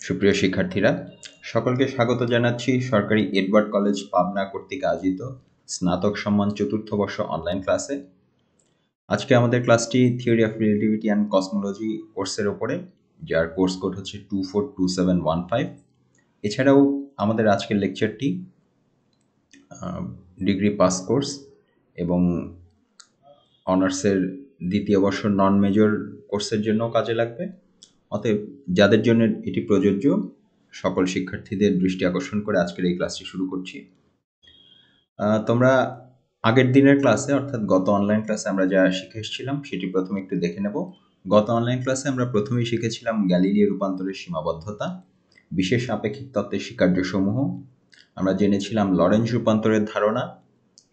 সুপ্রিয় শিক্ষার্থীরা, সকলকে স্বাগত জানাচ্ছি সরকারি এডওয়ার্ড কলেজ পাবনা কর্তৃক আয়োজিত স্নাতক সম্মান চতুর্থ বর্ষ অনলাইন ক্লাসে। আজকে আমাদের ক্লাসটি theory of relativity and cosmology কোর্সের ওপরে, যার কোর্স কোড হচ্ছে 242715। এছাড়াও আমাদের আজকের লেকচারটি ডিগ্রি পাস কোর্স এবং অনার্সের দ্বিতীয় বর্ষ নন মেজর কোর্সের জন্য কাজে লাগবে। অতএব যাদের জন্য এটি প্রযোজ্য সকল শিক্ষার্থীদের দৃষ্টি আকর্ষণ করে আজকের এই ক্লাসটি শুরু করছি। তোমরা আগের দিনের ক্লাসে অর্থাৎ গত অনলাইন ক্লাসে আমরা যা শিখে এসেছিলাম সেটি প্রথমে একটু দেখে নেব। গত অনলাইন ক্লাসে আমরা প্রথমেই শিখেছিলাম গ্যালিলিও রূপান্তরের সীমাবদ্ধতা, বিশেষ আপেক্ষিক তত্ত্বের স্বীকার্যসমূহ। আমরা জেনেছিলাম লরেঞ্জ রূপান্তরের ধারণা।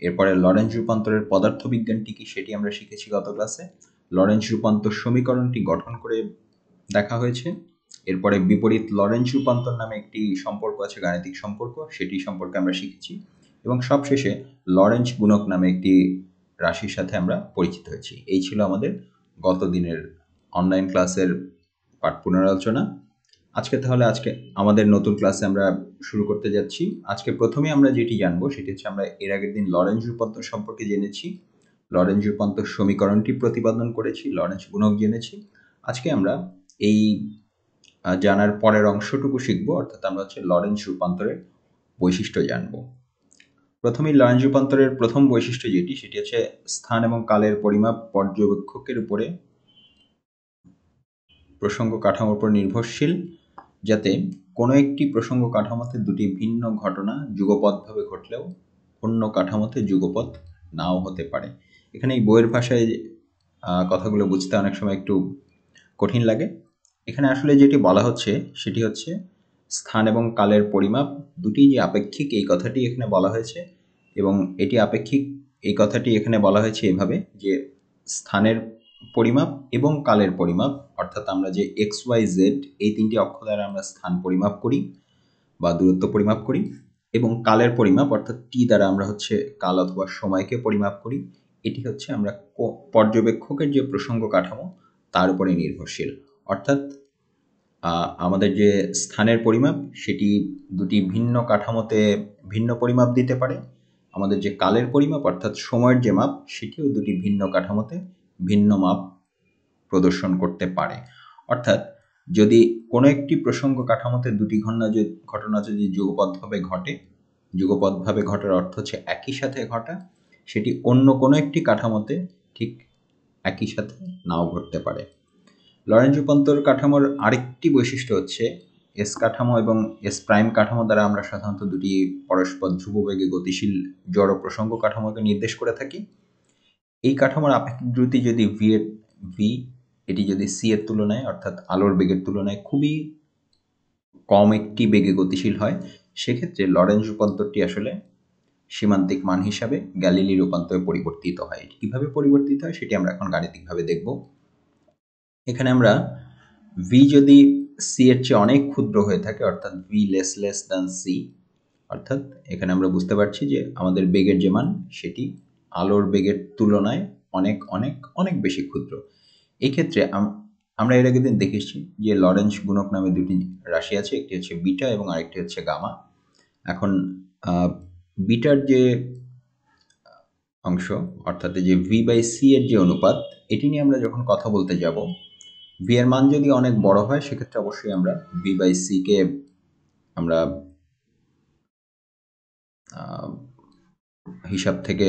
এরপরে লরেঞ্জ রূপান্তরের পদার্থবিজ্ঞানটি কি সেটি আমরা শিখেছি গত ক্লাসে। লরেঞ্জ রূপান্তর সমীকরণটি গঠন করে দেখা হয়েছে। এরপরে বিপরীত লরেঞ্জ রূপান্তর নামে একটি সম্পর্ক আছে, গাণিতিক সম্পর্ক, সেটি সম্পর্কে আমরা শিখেছি। এবং সবশেষে লরেঞ্জ গুণক নামে একটি রাশির সাথে আমরা পরিচিত হয়েছি। এই ছিল আমাদের গত দিনের অনলাইন ক্লাসের পাঠ পুনরালোচনা। আজকে আমাদের নতুন ক্লাসে আমরা শুরু করতে যাচ্ছি। আজকে প্রথমে আমরা যেটি জানবো সেটি হচ্ছে, আমরা এর আগের দিন লরেঞ্জ রূপান্তর সম্পর্কে জেনেছি, লরেঞ্জ রূপান্তর সমীকরণটি প্রতিপাদন করেছি, লরেঞ্জ গুণক জেনেছি। আজকে আমরা এই জানার পরের অংশটুকু শিখবো, অর্থাৎ আমরা লরেঞ্জ রূপান্তরের বৈশিষ্ট্য জানবো। প্রথমেই লরেঞ্জ রূপান্তরের প্রথম বৈশিষ্ট্য যেটি, সেটি হচ্ছে স্থান এবং কালের পরিমাপ পর্যবেক্ষকের উপরে প্রসঙ্গ কাঠামোর উপর নির্ভরশীল, যাতে কোনো একটি প্রসঙ্গ কাঠামোতে দুটি ভিন্ন ঘটনা যুগপৎভাবে ঘটলেও অন্য কাঠামোতে যুগপৎ নাও হতে পারে। এখানে এই বইয়ের ভাষায় কথাগুলো বুঝতে অনেক সময় একটু কঠিন লাগে। এখানে আসলে যেটি বলা হচ্ছে সেটি হচ্ছে স্থান এবং কালের পরিমাপ দুটি যে আপেক্ষিক, এই কথাটি এখানে বলা হয়েছে। এবং এটি আপেক্ষিক এই কথাটি এখানে বলা হয়েছে এভাবে যে স্থানের পরিমাপ এবং কালের পরিমাপ, অর্থাৎ আমরা যে এক্স ওয়াই জেড এই তিনটি অক্ষ দ্বারা আমরা স্থান পরিমাপ করি বা দূরত্ব পরিমাপ করি, এবং কালের পরিমাপ অর্থাৎ টি দ্বারা আমরা কাল অথবা সময়কে পরিমাপ করি। এটি হচ্ছে আমরা পর্যবেক্ষকের যে প্রসঙ্গ কাঠামো তার উপরে নির্ভরশীল। অর্থাৎ আমাদের যে স্থানের পরিমাপ সেটি দুটি ভিন্ন কাঠামোতে ভিন্ন পরিমাপ দিতে পারে। আমাদের যে কালের পরিমাপ অর্থাৎ সময়ের যে মাপ, সেটিও দুটি ভিন্ন কাঠামোতে ভিন্ন মাপ প্রদর্শন করতে পারে। অর্থাৎ যদি কোনো একটি প্রসঙ্গ কাঠামোতে দুটি ঘটনা যদি যুগপৎভাবে ঘটার অর্থ হচ্ছে একই সাথে ঘটা, সেটি অন্য কোনো একটি কাঠামোতে ঠিক একই সাথে নাও ঘটতে পারে। লরেঞ্জ রূপান্তর কাঠামোর আরেকটি বৈশিষ্ট্য হচ্ছে এস কাঠামো এবং এস প্রাইম কাঠামো দ্বারা আমরা সাধারণত দুটি পরস্পর ধ্রুববেগে গতিশীল জড় প্রসঙ্গ কাঠামোকে নির্দেশ করে থাকি। এই কাঠামোর আপেক্ষিক দ্রুতি যদি ভি এটি যদি সি এর তুলনায় অর্থাৎ আলোর বেগের তুলনায় খুবই কম একটি বেগে গতিশীল হয়, সেক্ষেত্রে লরেঞ্জ রূপান্তরটি আসলে সীমান্তিক মান হিসাবে গ্যালিলি রূপান্তরে পরিবর্তিত হয়। এটি কীভাবে পরিবর্তিত হয় সেটি আমরা এখন গাণিতিকভাবে দেখব। এখানে আমরা ভি যদি সি এর চেয়ে অনেক ক্ষুদ্র হয়ে থাকে, অর্থাৎ ভি লেস দ্যান সি, অর্থাৎ এখানে আমরা বুঝতে পারছি যে আমাদের বেগের যে মান সেটি আলোর বেগের তুলনায় অনেক অনেক অনেক বেশি ক্ষুদ্র। এই ক্ষেত্রে আমরা এর আগের দিন দেখেছি যে লরেঞ্জ গুণক নামে দুটি রাশি আছে, একটি হচ্ছে বিটা এবং আরেকটি হচ্ছে গামা। এখন বিটার যে অংশ অর্থাৎ যে ভি বাই সি এর যে অনুপাত, এটি নিয়ে আমরা যখন কথা বলতে যাব, ভি এর মান যদি অনেক বড় হয় সেক্ষেত্রে অবশ্যই আমরা ভি বাই সি কে আমরা হিসাব থেকে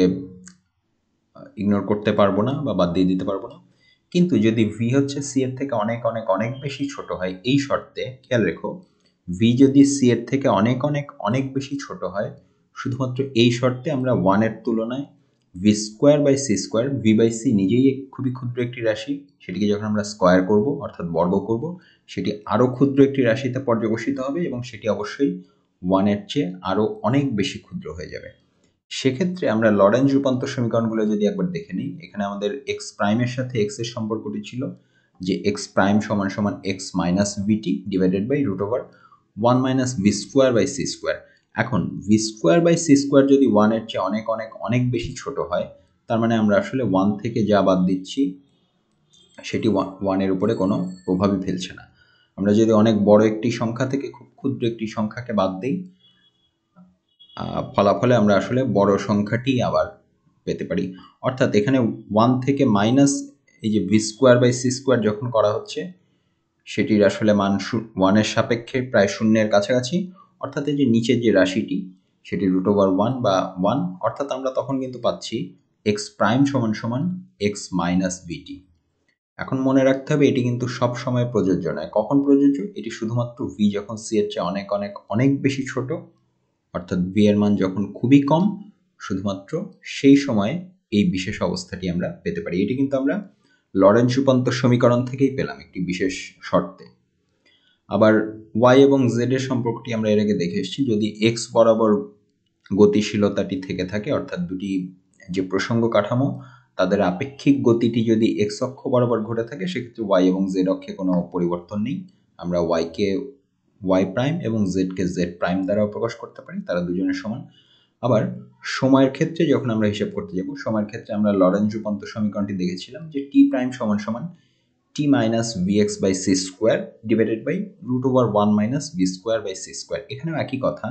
ইগনোর করতে পারবো না বা বাদ দিয়ে দিতে পারবো না। কিন্তু যদি ভি হচ্ছে সি এর থেকে অনেক অনেক অনেক বেশি ছোট হয়, এই শর্তে খেয়াল রেখো, ভি যদি সি এর থেকে অনেক অনেক অনেক বেশি ছোট হয়, শুধুমাত্র এই শর্তে আমরা ওয়ানের তুলনায় V square by C square, V by C নিজেই খুবই ক্ষুদ্র একটি রাশি, সেটিকে যখন আমরা স্কোয়ার করব অর্থাৎ বর্গ করব, সেটি আরও ক্ষুদ্র একটি রাশিতে পর্যবসিত হবে এবং সেটি অবশ্যই ওয়ানের চেয়ে আরও অনেক বেশি ক্ষুদ্র হয়ে যাবে। সেক্ষেত্রে আমরা লরেঞ্জ রূপান্তর সমীকরণগুলো যদি একবার দেখে নিই, এখানে আমাদের এক্স প্রাইমের সাথে এক্স এর সম্পর্কটি ছিল যে এক্স প্রাইম সমান সমান X minus VT divided by root over 1 minus V square by C square. এখন V square by C square যদি ওয়ানের চেয়ে অনেক অনেক অনেক বেশি ছোট হয়, তার মানে আমরা আসলে ওয়ান থেকে যা বাদ দিচ্ছি সেটি ওয়ানের উপরে কোনো প্রভাবই ফেলছে না। আমরা যদি অনেক বড় একটি সংখ্যা থেকে খুব ক্ষুদ্র একটি সংখ্যাকে বাদ দিই, ফলাফলে আমরা আসলে বড় সংখ্যাটি আবার পেতে পারি। অর্থাৎ এখানে 1 থেকে মাইনাস এই যে V square by C square যখন করা হচ্ছে, সেটির আসলে মান 1-এর সাপেক্ষে প্রায় শূন্যের কাছাকাছি। অর্থাৎ এই যে নিচের যে রাশিটি সেটি √1 বা 1, অর্থাৎ আমরা তখন কিন্তু পাচ্ছি এক্স প্রাইম সমান সমান এক্স মাইনাস বিটি। এখন মনে রাখতে হবে এটি কিন্তু সব সময় প্রযোজ্য নয়। কখন প্রযোজ্য? এটি শুধুমাত্র ভি যখন সি এর চেয়ে অনেক অনেক অনেক বেশি ছোট, অর্থাৎ ভি এর মান যখন খুবই কম, শুধুমাত্র সেই সময়ে এই বিশেষ অবস্থাটি আমরা পেতে পারি। এটি কিন্তু আমরা লরেন্জ রূপান্তর সমীকরণ থেকেই পেলাম একটি বিশেষ শর্তে। আবার ওয়াই এবং জেড এর সম্পর্কটি আমরা এর আগে দেখে এসেছি। যদি এক্স বরাবর গতিশীলতাটি থেকে থাকে, অর্থাৎ দুটি যে প্রসঙ্গ কাঠামো তাদের আপেক্ষিক গতিটি যদি এক্স অক্ষ বরাবর ঘটে থাকে, সেক্ষেত্রে ওয়াই এবং জেড অক্ষে কোনো পরিবর্তন নেই। আমরা ওয়াইকে ওয়াই প্রাইম এবং জেডকে জেড প্রাইম দ্বারাও প্রকাশ করতে পারি, তারা দুজনের সমান। আবার সময়ের ক্ষেত্রে যখন আমরা হিসাব করতে যাব, সময়ের ক্ষেত্রে আমরা লরেন্জ রূপান্তর সমীকরণটি দেখেছিলাম যে টি প্রাইম সমান সমান T minus VX by C square divided by √1 minus V square by C square. এখানেও একই কথা,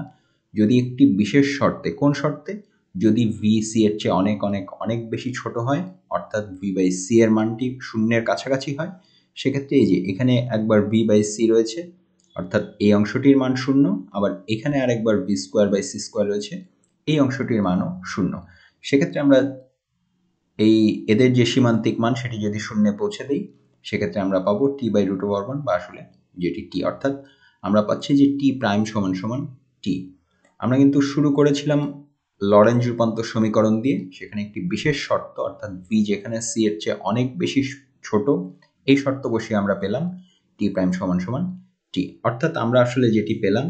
যদি একটি বিশেষ শর্তে, কোন শর্তে? যদি ভি সি এর চেয়ে অনেক অনেক অনেক বেশি ছোট হয়, অর্থাৎ ভি বাই সি এর মানটি শূন্যের কাছাকাছি হয়, সেক্ষেত্রে এই যে এখানে একবার ভি বাই সি রয়েছে, অর্থাৎ এই অংশটির মান 0, আবার এখানে আরেকবার V square by C square রয়েছে, এই অংশটির মানও 0। সেক্ষেত্রে আমরা এই এদের যে সীমান্তিক মান সেটি যদি শূন্যে পৌঁছে দিই, সেক্ষেত্রে আমরা পাবো টি বাই √1 বা আসলে যেটি টি, অর্থাৎ আমরা পাচ্ছি যে টি প্রাইম সমান সমান টি। আমরা কিন্তু শুরু করেছিলাম লরেঞ্জ রূপান্তর সমীকরণ দিয়ে, সেখানে একটি বিশেষ শর্ত, অর্থাৎ ভি যেখানে সি এর চেয়ে অনেক বেশি ছোট, এই শর্ত বসিয়ে আমরা পেলাম টি প্রাইম সমান সমান টি। অর্থাৎ আমরা আসলে যেটি পেলাম,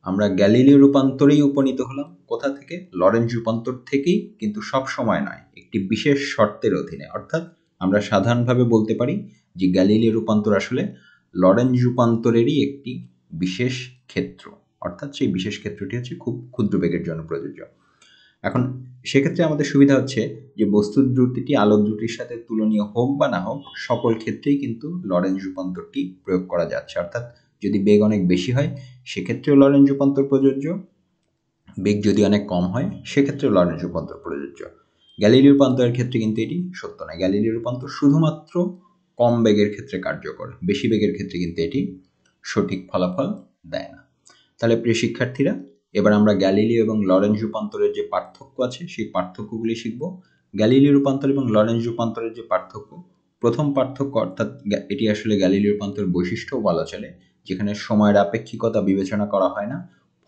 আমরা গ্যালিলীয় রূপান্তরেই উপনীত হলাম। কোথা থেকে? লরেঞ্জ রূপান্তর থেকেই, কিন্তু সব সময় নয়, একটি বিশেষ শর্তের অধীনে। অর্থাৎ আমরা সাধারণভাবে বলতে পারি যে গ্যালিলীয় রূপান্তর আসলে লরেঞ্জ রূপান্তরেরই একটি বিশেষ ক্ষেত্র, অর্থাৎ সেই বিশেষ ক্ষেত্রটি হচ্ছে খুব ক্ষুদ্র বেগের জন্য প্রযোজ্য। এখন সেক্ষেত্রে আমাদের সুবিধা হচ্ছে যে বস্তুর দ্রুতিটি আলোক দ্রুতির সাথে তুলনীয় হোক বা না হোক, সকল ক্ষেত্রেই কিন্তু লরেঞ্জ রূপান্তরটি প্রয়োগ করা যাচ্ছে। অর্থাৎ যদি বেগ অনেক বেশি হয় সেক্ষেত্রেও লরেঞ্জ রূপান্তর প্রযোজ্য, বেগ যদি অনেক কম হয় সেক্ষেত্রেও লরেঞ্জ রূপান্তর প্রযোজ্য। গ্যালিলীয় রূপান্তরের ক্ষেত্রে কিন্তু এটি সত্য নয়। গ্যালিলীয় রূপান্তর শুধুমাত্র কম বেগের ক্ষেত্রে কার্যকর, বেশি বেগের ক্ষেত্রে কিন্তু এটি সঠিক ফলাফল দেয় না। তাহলে প্রিয় শিক্ষার্থীরা, এবার আমরা গ্যালিলীয় এবং লরেঞ্জ রূপান্তরের যে পার্থক্য আছে সেই পার্থক্যগুলি শিখব। গ্যালিলীয় রূপান্তর এবং লরেঞ্জ রূপান্তরের যে পার্থক্য, প্রথম পার্থক্য, অর্থাৎ এটি আসলে গ্যালিলীয় রূপান্তরের বৈশিষ্ট্যও বলা চলে, যেখানে সময়ের আপেক্ষিকতা বিবেচনা করা হয় না,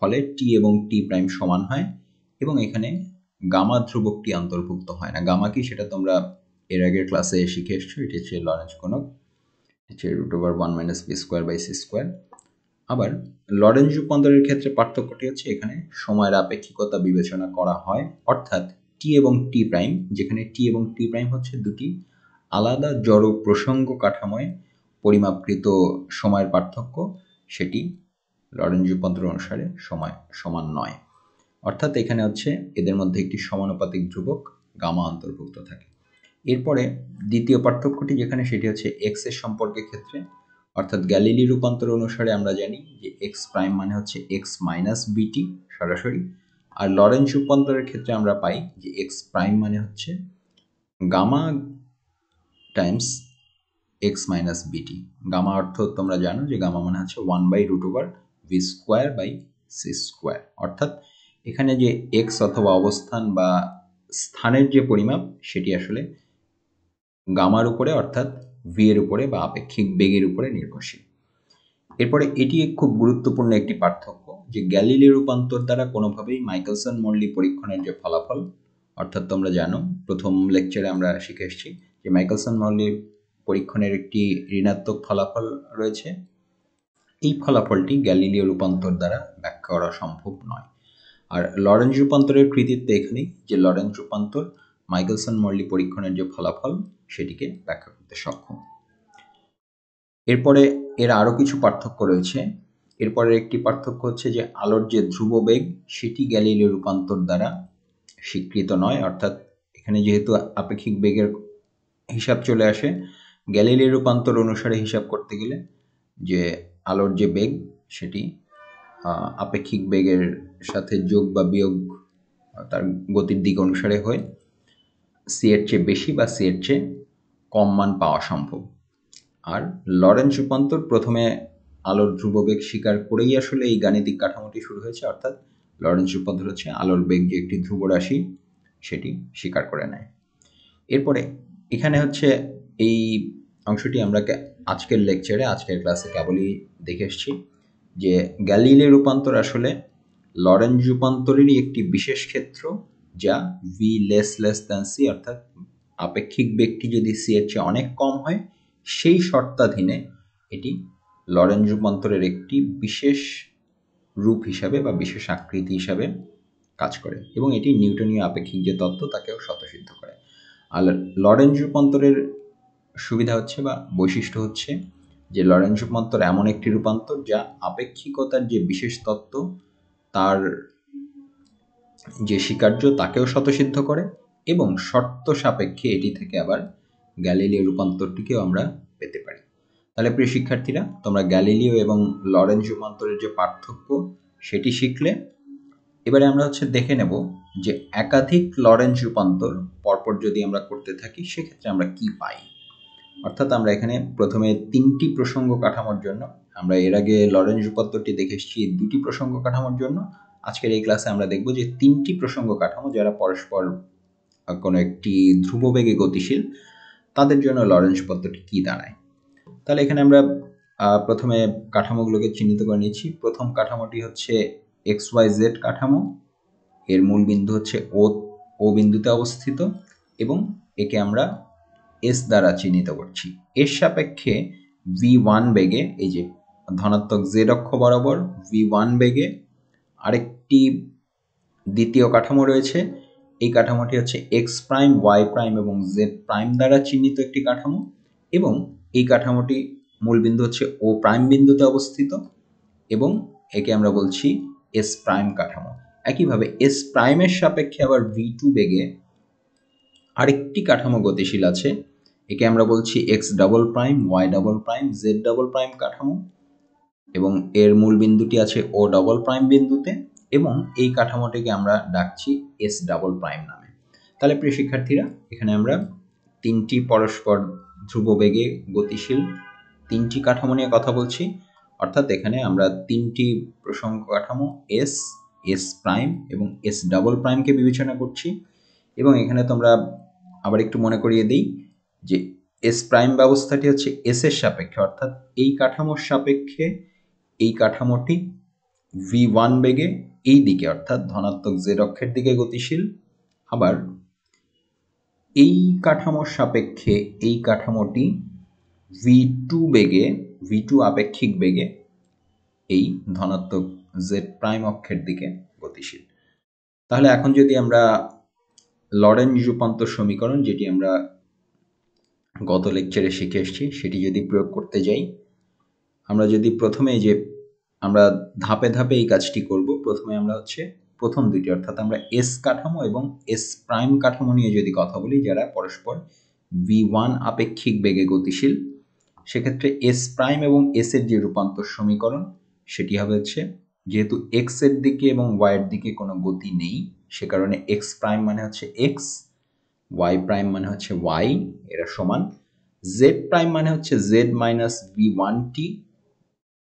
ফলে টি এবং টি প্রাইম সমান হয়, এবং এখানে গামা ধ্রুবকটি অন্তর্ভুক্ত হয় না। গামা কি সেটা তোমরা এর আগের ক্লাসে শিখে এসছো, এটি হচ্ছে লরেঞ্জ গুণক, হচ্ছে √1 minus V square by C square. আবার লরেঞ্জ রূপান্তরের ক্ষেত্রে পার্থক্যটি হচ্ছে এখানে সময়ের আপেক্ষিকতা বিবেচনা করা হয়, অর্থাৎ টি এবং টি প্রাইম, যেখানে টি এবং টি প্রাইম হচ্ছে দুটি আলাদা জড় প্রসঙ্গ কাঠামোয় পরিমাপকৃত সময়ের পার্থক্য, সেটি লরেঞ্জ রূপান্তর অনুসারে সময় সমান নয়। অর্থাৎ এখানে হচ্ছে এদের মধ্যে একটি সমানুপাতিক ধ্রুবক গামা অন্তর্ভুক্ত থাকে। এরপরে দ্বিতীয় পার্থক্যটি যেখানে, সেটি হচ্ছে এক্স এর সম্পর্কের ক্ষেত্রে, অর্থাৎ গ্যালিলীয় রূপান্তর অনুসারে আমরা জানি যে এক্স প্রাইম মানে হচ্ছে এক্স মাইনাস বিটি সরাসরি, আর লরেঞ্জ রূপান্তরের ক্ষেত্রে আমরা পাই যে এক্স প্রাইম মানে হচ্ছে gamma times X minus VT. Gamma অর্থ তোমরা জানো যে গামা মানে হচ্ছে 1/√ওভার V square by C square. অর্থাৎ এখানে যে এক্স অথবা অবস্থান বা স্থানের যে পরিমাপ, সেটি আসলে গামার উপরে, অর্থাৎ ভি এর উপরে বা আপেক্ষিক বেগের উপরে নির্ভরশীল। এরপরে এটি খুব গুরুত্বপূর্ণ একটি পার্থক্য যে গ্যালিলীয় রূপান্তর দ্বারা কোনোভাবেই মাইকেলসন মর্লি পরীক্ষণের যে ফলাফল, অর্থাৎ তোমরা জানো প্রথম লেকচারে আমরা শিখে এসেছি যে মাইকেলসন মর্লি পরীক্ষণের একটি ঋণাত্মক ফলাফল রয়েছে, এই ফলাফলটি গ্যালিলীয় রূপান্তর দ্বারা ব্যাখ্যা করা সম্ভব নয়। আর লরেঞ্জ রূপান্তরের কৃতিত্ব এখানেই যে লরেঞ্জ রূপান্তর মাইকেলসন মর্লি পরীক্ষণের যে ফলাফল সেটিকে ব্যাখ্যা করতে সক্ষম। এরপরে এর আরও কিছু পার্থক্য রয়েছে। এরপরের একটি পার্থক্য হচ্ছে যে আলোর যে ধ্রুব বেগ সেটি গ্যালিলীয় রূপান্তর দ্বারা স্বীকৃত নয়, অর্থাৎ এখানে যেহেতু আপেক্ষিক বেগের হিসাব চলে আসে, গ্যালিলীয় রূপান্তর অনুসারে হিসাব করতে গেলে যে আলোর যে বেগ সেটি আপেক্ষিক বেগের সাথে যোগ বা বিয়োগ তার গতির দিক অনুসারে হয় সি এর চেয়ে বেশি বা সি এর চেয়ে কম মান পাওয়া সম্ভব। আর লরেন্জ রূপান্তর প্রথমে আলোর ধ্রুববেগ স্বীকার করেই আসলে এই গাণিতিক কাঠামোটি শুরু হয়েছে, অর্থাৎ লরেন্জ রূপান্তর হচ্ছে আলোর বেগ যে একটি ধ্রুব রাশি সেটি স্বীকার করে নেয়। এরপরে এখানে হচ্ছে এই অংশটি আমরা আজকের লেকচারে আজকের ক্লাসে কেবলই দেখে এসেছি যে গ্যালিলে রূপান্তর আসলে লরেন্জ রূপান্তরেরই একটি বিশেষ ক্ষেত্র, যা ভি লেস দ্যান সি, অর্থাৎ আপেক্ষিক বেগটি যদি সি এর চেয়ে অনেক কম হয় সেই শর্তাধীনে এটি লরেন্জ রূপান্তরের একটি বিশেষ রূপ হিসাবে বা বিশেষ আকৃতি হিসাবে কাজ করে এবং এটি নিউটনীয় আপেক্ষিক যে তত্ত্ব তাকেও স্বতঃসিদ্ধ করে। আর লরেন্জ রূপান্তরের সুবিধা হচ্ছে বা বৈশিষ্ট্য হচ্ছে যে লরেন্জ রূপান্তর এমন একটি রূপান্তর যা আপেক্ষিকতার যে বিশেষ তত্ত্ব তার যে স্বীকার্য তাকেও স্বতঃসিদ্ধ করে এবং শর্ত সাপেক্ষে এটি থেকে আবার গ্যালিলীয় রূপান্তরটিকেও আমরা পেতে পারি। তাহলে প্রিয় শিক্ষার্থীরা, তোমরা গ্যালিলীয় এবং লরেন্জ রূপান্তরের যে পার্থক্য সেটি শিখলে। এবারে আমরা দেখে নেব যে একাধিক লরেন্জ রূপান্তর পরপর যদি আমরা করতে থাকি সেক্ষেত্রে আমরা কি পাই। অর্থাৎ আমরা এখানে প্রথমে 3টি প্রসঙ্গ কাঠামোর জন্য, আমরা এর আগে লরেন্জ রূপান্তরটি দেখে এসেছি 2টি প্রসঙ্গ কাঠামোর জন্য। আজকের এই ক্লাসে আমরা দেখব যে 3টি প্রসঙ্গ কাঠামো যারা পরস্পর কোনো একটি ধ্রুববেগে গতিশীল তাদের জন্য লরেন্জ রূপান্তরটি কি দাঁড়ায়। তাহলে এখানে আমরা প্রথমে কাঠামোগুলোকে চিহ্নিত করে নিচ্ছি। প্রথম কাঠামোটি হচ্ছে XYZ কাঠামো, এর মূল বিন্দু হচ্ছে ও বিন্দুতে অবস্থিত এবং একে আমরা এস দ্বারা চিহ্নিত করছি। এর সাপেক্ষে v1 বেগে, এই যে ধনাত্মক জেড অক্ষ বরাবর v1 বেগে আরেকটি দ্বিতীয় কাঠামো রয়েছে। এই কাঠামোটি হচ্ছে এক্স প্রাইম, ওয়াই প্রাইম এবং জেড প্রাইম দ্বারা চিহ্নিত একটি কাঠামো এবং এই কাঠামোটি মূল বিন্দু হচ্ছে ও প্রাইম বিন্দুতে অবস্থিত এবং একে আমরা বলছি এস প্রাইম কাঠামো। একইভাবে এস প্রাইমের সাপেক্ষে আবার v2 বেগে আরেকটি কাঠামো গতিশীল আছে, একে আমরা বলছি X double prime, Y double prime, Z double prime কাঠামো এবং এর মূল বিন্দুটি আছে ও ডাবল প্রাইম বিন্দুতে এবং এই কাঠামোটিকে আমরা ডাকছি এস ডাবল প্রাইম নামে। তাহলে প্রিয় শিক্ষার্থীরা, এখানে আমরা 3টি পরস্পর ধ্রুব বেগে গতিশীল 3টি কাঠামো নিয়ে কথা বলছি, অর্থাৎ এখানে আমরা 3টি প্রসঙ্গ কাঠামো এস, এস প্রাইম এবং এস ডাবল প্রাইমকে বিবেচনা করছি। এবং এখানে তোমরা আবার একটু মনে করিয়ে দিই যে এস প্রাইম ব্যবস্থাটি হচ্ছে এস এর সাপেক্ষে, অর্থাৎ এই কাঠামোর সাপেক্ষে এই কাঠামোটি v1 বেগে এই দিকে অর্থাৎ ধনাত্মক জেড অক্ষের দিকে গতিশীল, আবার এই কাঠামোর সাপেক্ষে এই কাঠামোটি v2 বেগে, v2 আপেক্ষিক বেগে এই ধনাত্মক জেড প্রাইম অক্ষের দিকে গতিশীল। তাহলে এখন যদি আমরা লরেন্জ রূপান্তর সমীকরণ, যেটি আমরা গত লেকচারে শিখে এসেছি, সেটি যদি প্রয়োগ করতে যাই, আমরা যদি প্রথমে যে আমরা ধাপে ধাপে এই কাজটি করব। প্রথমে আমরা প্রথম দুটি অর্থাৎ আমরা এস কাঠামো এবং এস প্রাইম কাঠামো নিয়ে যদি কথা বলি যারা পরস্পর v1 আপেক্ষিক বেগে গতিশীল, সেক্ষেত্রে এস প্রাইম এবং এস এর যে রূপান্তর সমীকরণ সেটি হবে যেহেতু এক্স এর দিকে এবং ওয়াই এর দিকে কোনো গতি নেই, সে কারণে এক্স প্রাইম মানে হচ্ছে এক্স, ওয়াই প্রাইম মানে হচ্ছে ওয়াই, এরা সমান। জেড প্রাইম মানে হচ্ছে Z minus v1t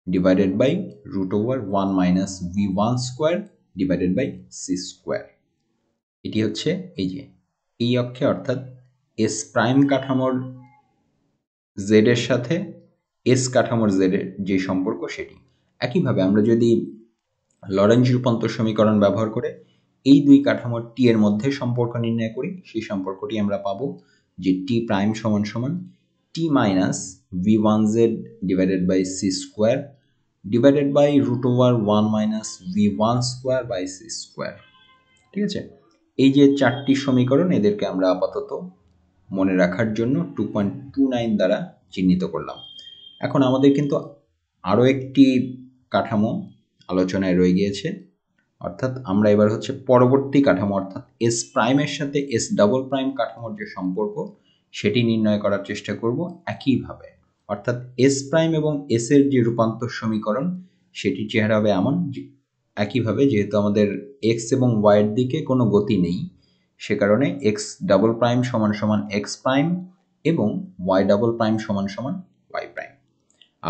divided by root over 1 minus v1 square divided by C square. এটি এই যে এই অক্ষে অর্থাৎ এস প্রাইম কাঠামোর জেড এর সাথে এস কাঠামোর জেড এর যে সম্পর্ক সেটি। একইভাবে আমরা যদি লরেন্জ রূপান্তর সমীকরণ ব্যবহার করে এই দুই কাঠামোর টি এর মধ্যে সম্পর্ক নির্ণয় করি, সেই সম্পর্কটি আমরা পাবো যে টি প্রাইম সমান সমান T minus v1z divided by C square divided by root over 1 minus v1 square by C square. ঠিক আছে, এই যে 4টি সমীকরণ, এদেরকে আমরা আপাতত মনে রাখার জন্য 2.29 দ্বারা চিহ্নিত করলাম। এখন আমাদের কিন্তু আরও একটি কাঠামো আলোচনায় রয়ে গিয়েছে, অর্থাৎ আমরা এবার পরবর্তী কাঠামো অর্থাৎ এস প্রাইমের সাথে এস ডাবল প্রাইম কাঠামোর যে সম্পর্ক সেটি নির্ণয় করার চেষ্টা করব একইভাবে। অর্থাৎ এস প্রাইম এবং এস এর যে রূপান্তর সমীকরণ সেটির চেহারা হবে এমন, একইভাবে যেহেতু আমাদের এক্স এবং ওয়াইয়ের দিকে কোনো গতি নেই, সে কারণে এক্স ডাবল প্রাইম সমান সমান এক্স প্রাইম এবং ওয়াই ডাবল প্রাইম সমান সমান ওয়াই প্রাইম।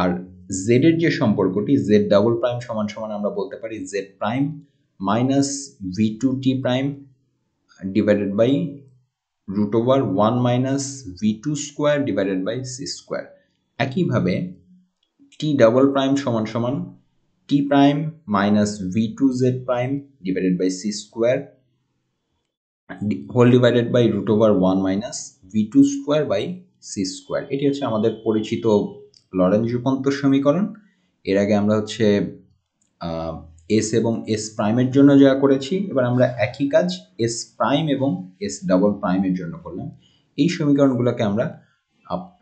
আর জেড এর যে সম্পর্কটি, জেড ডাবল প্রাইম সমান সমান আমরা বলতে পারি Z prime minus V two T prime divided by root over 1 minus V two square divided by C square. একইভাবে টি ডাবল প্রাইম সমান সমান T prime minus V two Z prime divided by C square whole divided by root over 1 minus V two square by C square. এটি হচ্ছে আমাদের পরিচিত Lorenz রূপান্তর সমীকরণ। এর আগে আমরা হচ্ছে এস এবং এস প্রাইমের জন্য যা করেছি, এবার আমরা একই কাজ এস প্রাইম এবং এস ডাবল প্রাইমের জন্য করলাম। এই সমীকরণগুলোকে আমরা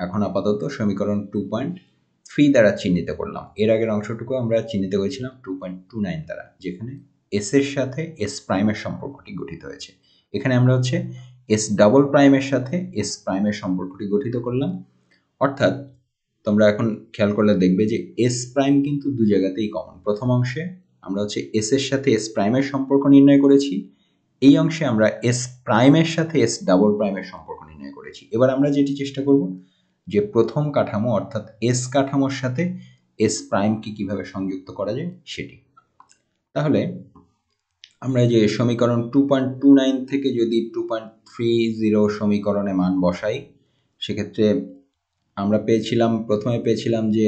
এখন আপাতত সমীকরণ 2.3 দ্বারা চিহ্নিত করলাম। এর আগের অংশটুকু আমরা চিহ্নিত করেছিলাম 2.29 দ্বারা, যেখানে এস এর সাথে এস প্রাইমের সম্পর্কটি গঠিত হয়েছে। এখানে আমরা হচ্ছে এস ডাবল প্রাইমের সাথে এস প্রাইমের সম্পর্কটি গঠিত করলাম। অর্থাৎ তোমরা এখন খেয়াল করলে দেখবে যে এস প্রাইম কিন্তু দু জায়গাতেই কমন। প্রথম অংশে আমরা হচ্ছে এস এর সাথে এস প্রাইমের সম্পর্ক নির্ণয় করেছি, এই অংশে আমরা এস প্রাইমের সাথে এস ডাবল প্রাইমের সম্পর্ক নির্ণয় করেছি। এবার আমরা যেটি চেষ্টা করব যে প্রথম কাঠামো অর্থাৎ এস কাঠামোর সাথে এস প্রাইমকে কিভাবে সংযুক্ত করা যায় সেটি। তাহলে আমরা যে সমীকরণ 2.29 থেকে যদি 2.30 সমীকরণে মান বসাই, সেক্ষেত্রে আমরা প্রথমে পেয়েছিলাম যে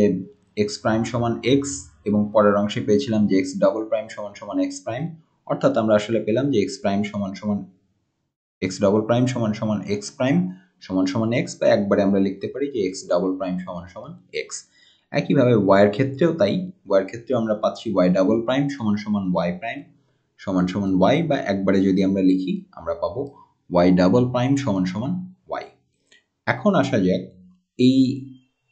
এক্স প্রাইম সমান এক্স এবং পরের অংশে পেয়েছিলাম যে এক্স ডাবল প্রাইম সমান সমান এক্স প্রাইম। অর্থাৎ আমরা আসলে পেলাম যে এক্স প্রাইম সমান সমান এক্স ডাবল প্রাইম সমান সমান এক্স প্রাইম সমান সমান এক্স, বা একবারে আমরা লিখতে পারি যে এক্স ডাবল প্রাইম সমান সমান এক্স। একইভাবে ওয়াইয়ের ক্ষেত্রেও তাই, ওয়াইয়ের ক্ষেত্রেও আমরা পাচ্ছি ওয়াই ডাবল প্রাইম সমান সমান ওয়াই প্রাইম সমান সমান ওয়াই, বা একবারে যদি আমরা লিখি আমরা পাবো ওয়াই ডাবল প্রাইম সমান সমান ওয়াই। এখন আসা যাক, এই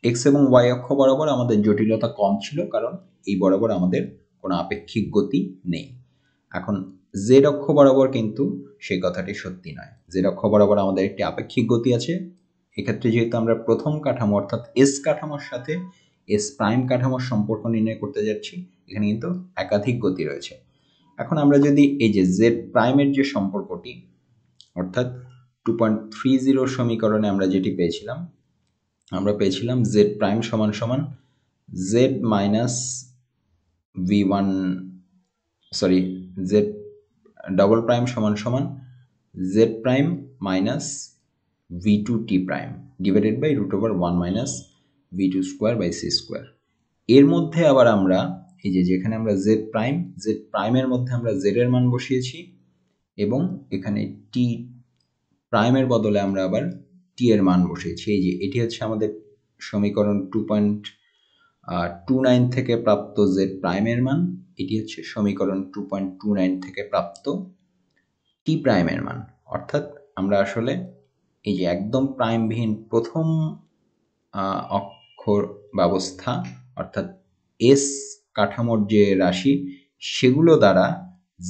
এক্স এবং ওয়াই অক্ষ বরাবর আমাদের জটিলতা কম ছিল, কারণ এই বরাবর আমাদের কোনো আপেক্ষিক গতি নেই। এখন জেড অক্ষ বরাবর কিন্তু সেই কথাটি সত্যি নয়। জেড অক্ষ বরাবর আমাদের একটি আপেক্ষিক গতি আছে। এক্ষেত্রে যেহেতু আমরা প্রথম কাঠামো অর্থাৎ এস কাঠামোর সাথে এস প্রাইম কাঠামোর সম্পর্ক নির্ণয় করতে যাচ্ছি, এখানে কিন্তু একাধিক গতি রয়েছে। এখন আমরা যদি এই যে জেড প্রাইমের যে সম্পর্কটি অর্থাৎ 2.30 সমীকরণে আমরা যেটি পেয়েছিলাম, আমরা পেয়েছিলাম জেড প্রাইম সমান সমান Z minus Z double prime সমান সমান Z prime minus V two T prime divided by root over 1 minus V two square by C square. এর মধ্যে আবার আমরা এই যেখানে আমরা জেড প্রাইমের মধ্যে আমরা জেড এর মান বসিয়েছি এবং এখানে টি প্রাইমের বদলে আমরা আবার টি এর মান বসিয়েছি। এই যে এটি হচ্ছে আমাদের সমীকরণ 2.29 থেকে প্রাপ্ত জেড প্রাইমের মান, এটি হচ্ছে সমীকরণ 2.29 থেকে প্রাপ্ত টি প্রাইমের মান। অর্থাৎ আমরা আসলে এই যে একদম প্রাইমবিহীন প্রথম অক্ষর ব্যবস্থা অর্থাৎ এস কাঠামোর যে রাশি সেগুলো দ্বারা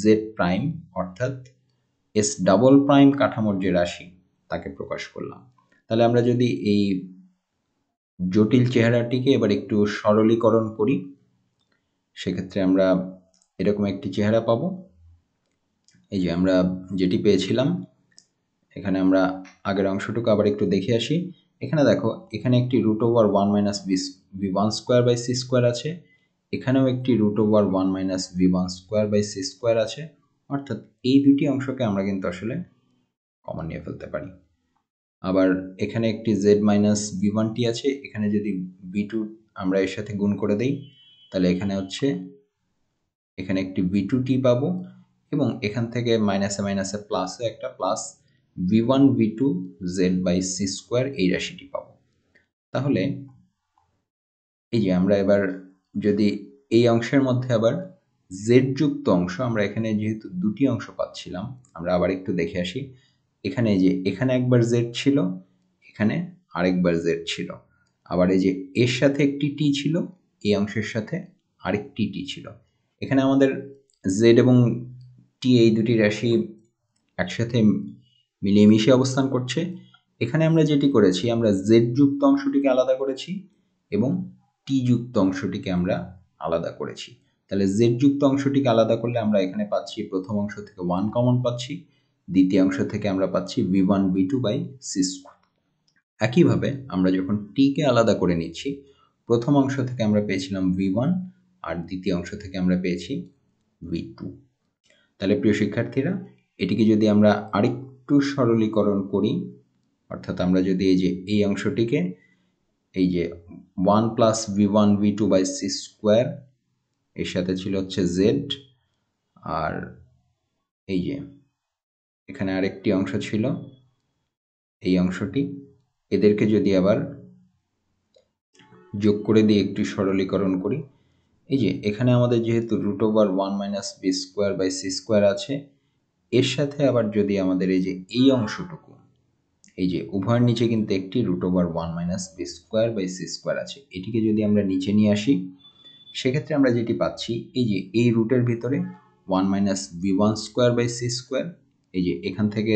জেড প্রাইম অর্থাৎ এস ডাবল প্রাইম কাঠামোর যে রাশি তাকে প্রকাশ করলাম। তাহলে আমরা যদি এই জটিল চেহারাটিকে এবার একটু সরলীকরণ করি, সেক্ষেত্রে আমরা এরকম একটি চেহারা পাবো। এই যে আমরা যেটি পেয়েছিলাম, এখানে আমরা আগের অংশটুকু আবার একটু দেখে আসি। এখানে দেখো, এখানে একটি root over 1 minus V one square by C square আছে, এখানেও একটি root over 1 minus V one square by C square আছে। অর্থাৎ এই দুটি অংশকে আমরা কিন্তু আসলে কমন নিয়ে ফেলতে পারি। আবার এখানে একটি Z minus V one T আছে, এখানে যদি ভি টু আমরা এর সাথে গুণ করে দেই, তাহলে এখানে হচ্ছে এখানে একটি ভি টু টি পাবো এবং এখান থেকে মাইনাসে মাইনাসে প্লাসে একটা plus V one V two Z by C square এই রাশিটি পাবো। তাহলে এই যে আমরা এবার যদি এই অংশের মধ্যে আবার জেড যুক্ত অংশ, আমরা এখানে যেহেতু দুটি অংশ পাচ্ছিলাম, আমরা আবার একটু দেখে আসি। এখানে এই যে এখানে একবার জেড ছিল, এখানে আরেকবার জেড ছিল, আবার এই যে এর সাথে একটি টি ছিল, এই অংশের সাথে আরেকটি টি ছিল। এখানে আমাদের জেড এবং টি এই দুটি রাশি একসাথে মিলিয়ে মিশে অবস্থান করছে। এখানে আমরা যেটি করেছি, আমরা জেড যুক্ত অংশটিকে আলাদা করেছি এবং টি যুক্ত অংশটিকে আমরা আলাদা করেছি। তাহলে জেড যুক্ত অংশটিকে আলাদা করলে আমরা এখানে পাচ্ছি প্রথম অংশ থেকে 1 কমন পাচ্ছি, দ্বিতীয় অংশ থেকে আমরা পাচ্ছি v1 v2 by C square. একইভাবে আমরা যখন টিকে আলাদা করে নিচ্ছি, প্রথম অংশ থেকে আমরা পেয়েছিলাম v1 আর দ্বিতীয় অংশ থেকে আমরা পেয়েছি v2। তাহলে প্রিয় শিক্ষার্থীরা, এটিকে যদি আমরা আরেকটু সরলীকরণ করি, অর্থাৎ আমরা যদি এই অংশটিকে এই যে 1 plus v1 v2 by C square, এর সাথে ছিল হচ্ছে জেড, আর এই যে এখানে আরেকটি অংশ ছিল এই অংশটি, এদেরকে যদি আবার যোগ করে দিয়ে একটু সরলীকরণ করি, এই যে এখানে আমাদের যেহেতু root over 1 minus B square by C square আছে, এর সাথে আবার যদি আমাদের এই অংশটুকু, এই যে উভয়ের নিচে কিন্তু একটি root over 1 minus B square by C square আছে, এটিকে যদি আমরা নিচে নিয়ে আসি, সেক্ষেত্রে আমরা যেটি পাচ্ছি এই রুটের ভিতরে 1 minus B one square by C square, এই যে এখান থেকে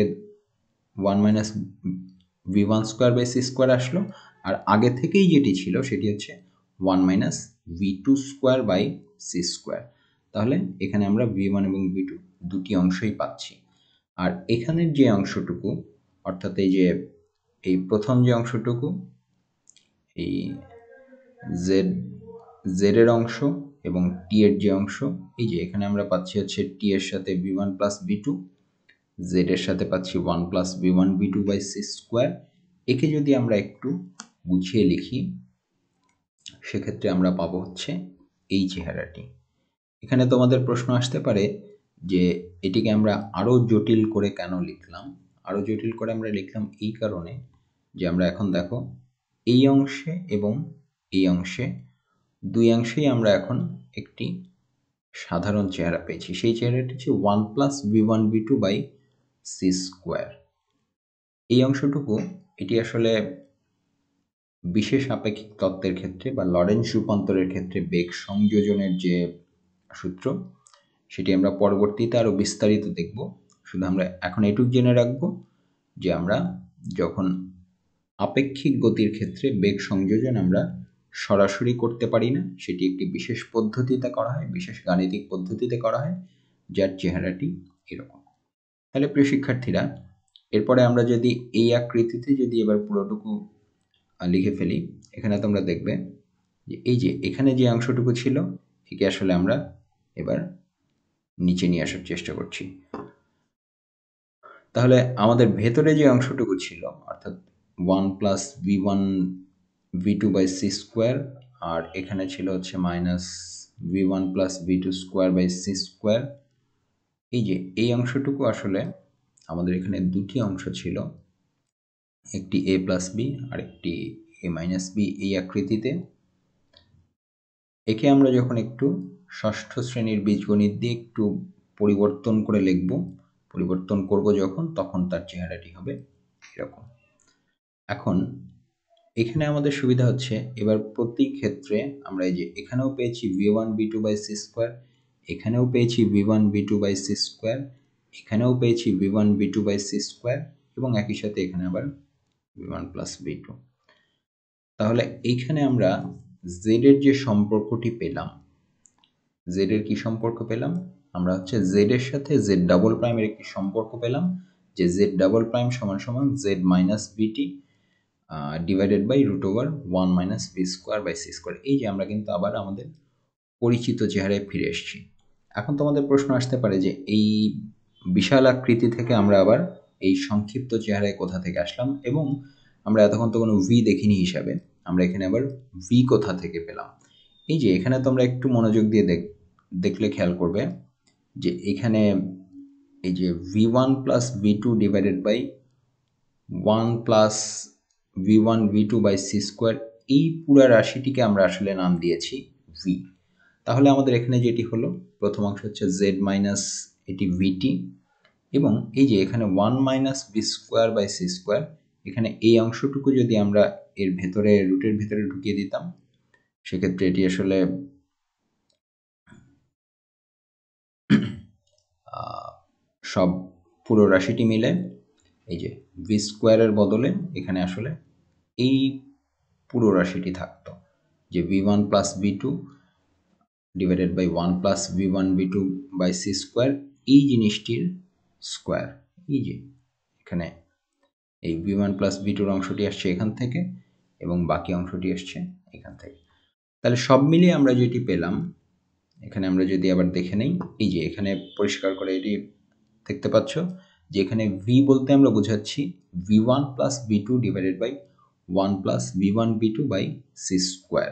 1 minus B one square by C square আসলো, আর আগে থেকেই যেটি ছিল সেটি হচ্ছে 1 minus V two square by C square. তাহলে এখানে আমরা v1 এবং v2 দুটি অংশই পাচ্ছি। আর এখানের যে অংশটুকু, অর্থাৎ এই প্রথম যে অংশটুকু, এই জেড এর অংশ এবং টি এর যে অংশ, এই যে এখানে আমরা পাচ্ছি হচ্ছে টি এর সাথে v1 প্লাস v2, জেড এর সাথে পাচ্ছি 1 plus v1 v2 by C square. একে যদি আমরা একটু গুছিয়ে লিখি, সেক্ষেত্রে আমরা পাবো হচ্ছে এই চেহারাটি। এখানে তোমাদের প্রশ্ন আসতে পারে যে এটিকে আমরা আরও জটিল করে কেন লিখলাম। আরও জটিল করে আমরা লিখলাম এই কারণে যে আমরা এখন দেখো এই অংশে এবং এই অংশে দুই অংশেই আমরা এখন একটি সাধারণ চেহারা পেয়েছি। সেই চেহারাটি হচ্ছে 1 plus v1 v2 by C square. এই অংশটুকু এটি আসলে বিশেষ আপেক্ষিক তত্ত্বের ক্ষেত্রে বা লরেন্জ রূপান্তরের ক্ষেত্রে বেগ সংযোজনের যে সূত্র, সেটি আমরা পরবর্তীতে আরও বিস্তারিত দেখব। শুধু আমরা এখন এটুক জেনে রাখব যে আমরা যখন আপেক্ষিক গতির ক্ষেত্রে বেগ সংযোজন আমরা সরাসরি করতে পারি না, সেটি একটি বিশেষ পদ্ধতিতে করা হয়, বিশেষ গাণিতিক পদ্ধতিতে করা হয়, যার চেহারাটি এরকম। তাহলে প্রিয় শিক্ষার্থীরা, এরপরে আমরা যদি এই আকৃতিতে যদি এবার পুরোটুকু লিখে ফেলি, এখানে তোমরা দেখবে যে এই যে এখানে যে অংশটুকু ছিল, একে আসলে আমরা এবার নিচে নিয়ে আসার চেষ্টা করছি। তাহলে আমাদের ভেতরে যে অংশটুকু ছিল, অর্থাৎ 1 plus v1 v2 by C square, আর এখানে ছিল হচ্ছে minus v1 plus v2 square by C square, এই অংশটুকু আসলে আমাদের এখানে দুটি অংশ ছিল, একটি a প্লাস বি আর একটি a মাইনাস বি এই আকৃতিতে। একে আমরা যখন একটু ষষ্ঠ শ্রেণীর বীজগণিত দিয়ে একটু পরিবর্তন করে লিখব, পরিবর্তন করব যখন, তখন তার চেহারাটি হবে এরকম। এখন এখানে আমাদের সুবিধা হচ্ছে, এবার প্রতি ক্ষেত্রে আমরা এই যে এখানেও পেয়েছি v1 v2 by C square, এখানেও পেয়েছি v1 v2 by C square, এখানেও পেয়েছি v1 v2 by C square, এবং একই সাথে এখানে আবার v1 প্লাস v2। তাহলে এইখানে আমরা z এর যে সম্পর্কটি পেলাম, z এর কি সম্পর্ক পেলাম, আমরা হচ্ছে z এর সাথে z ডাবল প্রাইমের একটি সম্পর্ক পেলাম, যে z ডাবল প্রাইম সমান সমান z minus BT divided by root over 1 minus B square by C square. এই যে আমরা কিন্তু আবার আমাদের পরিচিত চেহারায় ফিরে এসেছি। এখন তোমাদের প্রশ্ন আসতে পারে যে এই বিশাল আকৃতি থেকে আমরা আবার এই সংক্ষিপ্ত চেহারায় কোথা থেকে আসলাম, এবং আমরা এতক্ষণ তো কোনো ভি দেখিনি হিসাবে, আমরা এখানে আবার ভি কোথা থেকে পেলাম। এই যে এখানে তোমরা একটু মনোযোগ দিয়ে দেখলে খেয়াল করবে যে এখানে এই যে v1 plus v2 divided by 1 plus v1 v2 by C square, এই পুরা রাশিটিকে আমরা আসলে নাম দিয়েছি v। তাহলে আমাদের এখানে যেটি হলো, প্রথম অংশ হচ্ছে z মাইনাস এটি vt, এবং এই যে এখানে 1 minus B square by C square, এখানে এই অংশটুকু যদি আমরা এর ভেতরে রুটের ভেতরে ঢুকিয়ে দিতাম, সেক্ষেত্রে এটি আসলে সব পুরো রাশিটি মিলে এই যে ভি স্কোয়ারের বদলে এখানে আসলে এই পুরো রাশিটি থাকতো। যে v1 plus v2 divided by 1 plus v1 v2 by C square, এই জিনিসটির স্কোয়ার। এই যে এখানে এই v1 প্লাস v2 অংশটি আসছে এখান থেকে এবং বাকি অংশটি আসছে এখান থেকে। তাহলে সব মিলিয়ে আমরা যেটি পেলাম, এখানে আমরা যদি আবার দেখে নেই, এই যে এখানে পরিষ্কার করে এটি দেখতে পাচ্ছ যে এখানে v বলতে আমরা বোঝাচ্ছি v1 plus v2 divided by 1 plus v1 v2 by C square.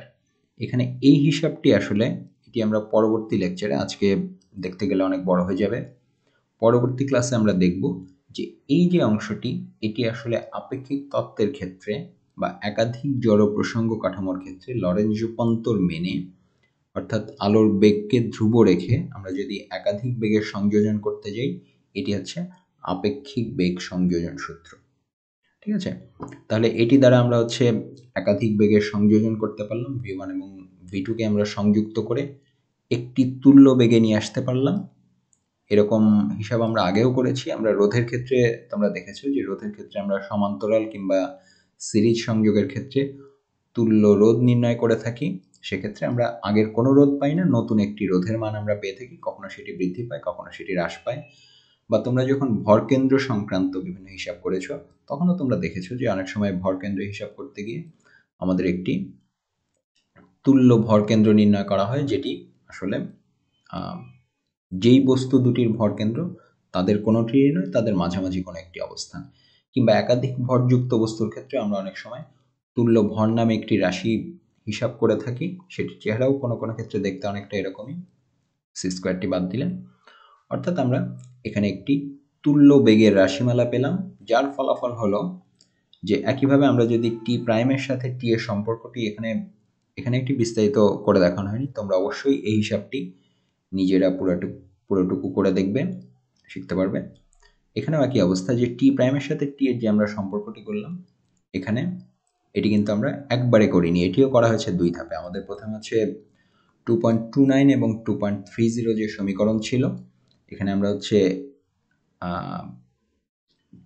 এখানে এই হিসাবটি আসলে এটি আমরা পরবর্তী লেকচারে, আজকে দেখতে গেলে অনেক বড় হয়ে যাবে, পরবর্তী ক্লাসে আমরা দেখব যে এই যে অংশটি এটি আসলে আপেক্ষিক তত্ত্বের ক্ষেত্রে বা একাধিক জড় প্রসঙ্গ কাঠামোর ক্ষেত্রে লরেঞ্জ রূপান্তর মেনে, অর্থাৎ আলোর বেগকে ধ্রুব রেখে আমরা যদি একাধিক বেগের সংযোজন করতে যাই, এটি হচ্ছে আপেক্ষিক বেগ সংযোজন সূত্র। ঠিক আছে, তাহলে এটি দ্বারা আমরা হচ্ছে একাধিক বেগের সংযোজন করতে পারলাম, v1 এবং v2 কে আমরা সংযুক্ত করে একটি তুল্য বেগে নিয়ে আসতে পারলাম। এরকম হিসাব আমরা আগেও করেছি। আমরা রোধের ক্ষেত্রে তোমরা দেখেছো যে রোধের ক্ষেত্রে আমরা সমান্তরাল কিংবা সিরিজ সংযোগের ক্ষেত্রে তুল্য রোধ নির্ণয় করে থাকি। সেক্ষেত্রে আমরা আগের কোনো রোধ পাই না, নতুন একটি রোধের মান আমরা পেয়ে থাকি, কখনো সেটি বৃদ্ধি পায়, কখনো সেটি হ্রাস পায়। বা তোমরা যখন ভরকেন্দ্র সংক্রান্ত বিভিন্ন হিসাব করেছো, তখনও তোমরা দেখেছো যে অনেক সময় ভরকেন্দ্র হিসাব করতে গিয়ে আমাদের একটি তুল্য ভরকেন্দ্র নির্ণয় করা হয়, যেটি আসলে যেই বস্তু দুটির ভরকেন্দ্র তাদের কোনোটিরই নয়, তাদের মাঝামাঝি কোনো একটি অবস্থান। কিংবা একাধিক ভরযুক্ত বস্তুর ক্ষেত্রে আমরা অনেক সময় তুল্য ভর নামে একটি রাশি হিসাব করে থাকি, সেটির চেহারাও কোনো কোনো ক্ষেত্রে দেখতে অনেকটা এরকমই, সি স্কোয়ারটি বাদ দিলে। অর্থাৎ আমরা এখানে একটি তুল্য বেগের রাশিমালা পেলাম, যার ফলাফল হলো যে একইভাবে আমরা যদি টি প্রাইমের সাথে টি এর সম্পর্কটি এখানে একটি বিস্তারিত করে দেখানো হয়নি, তোমরা অবশ্যই এই হিসাবটি নিজেরা পুরোটুকু করে দেখবে, শিখতে পারবে। এখানেও একই অবস্থা যে টি প্রাইমের সাথে টি এর যে আমরা সম্পর্কটি করলাম, এখানে এটি কিন্তু আমরা একবারে করিনি, এটিও করা হয়েছে দুই ধাপে। আমাদের প্রথমে হচ্ছে 2.29 এবং 2.30 যে সমীকরণ ছিল, এখানে আমরা হচ্ছে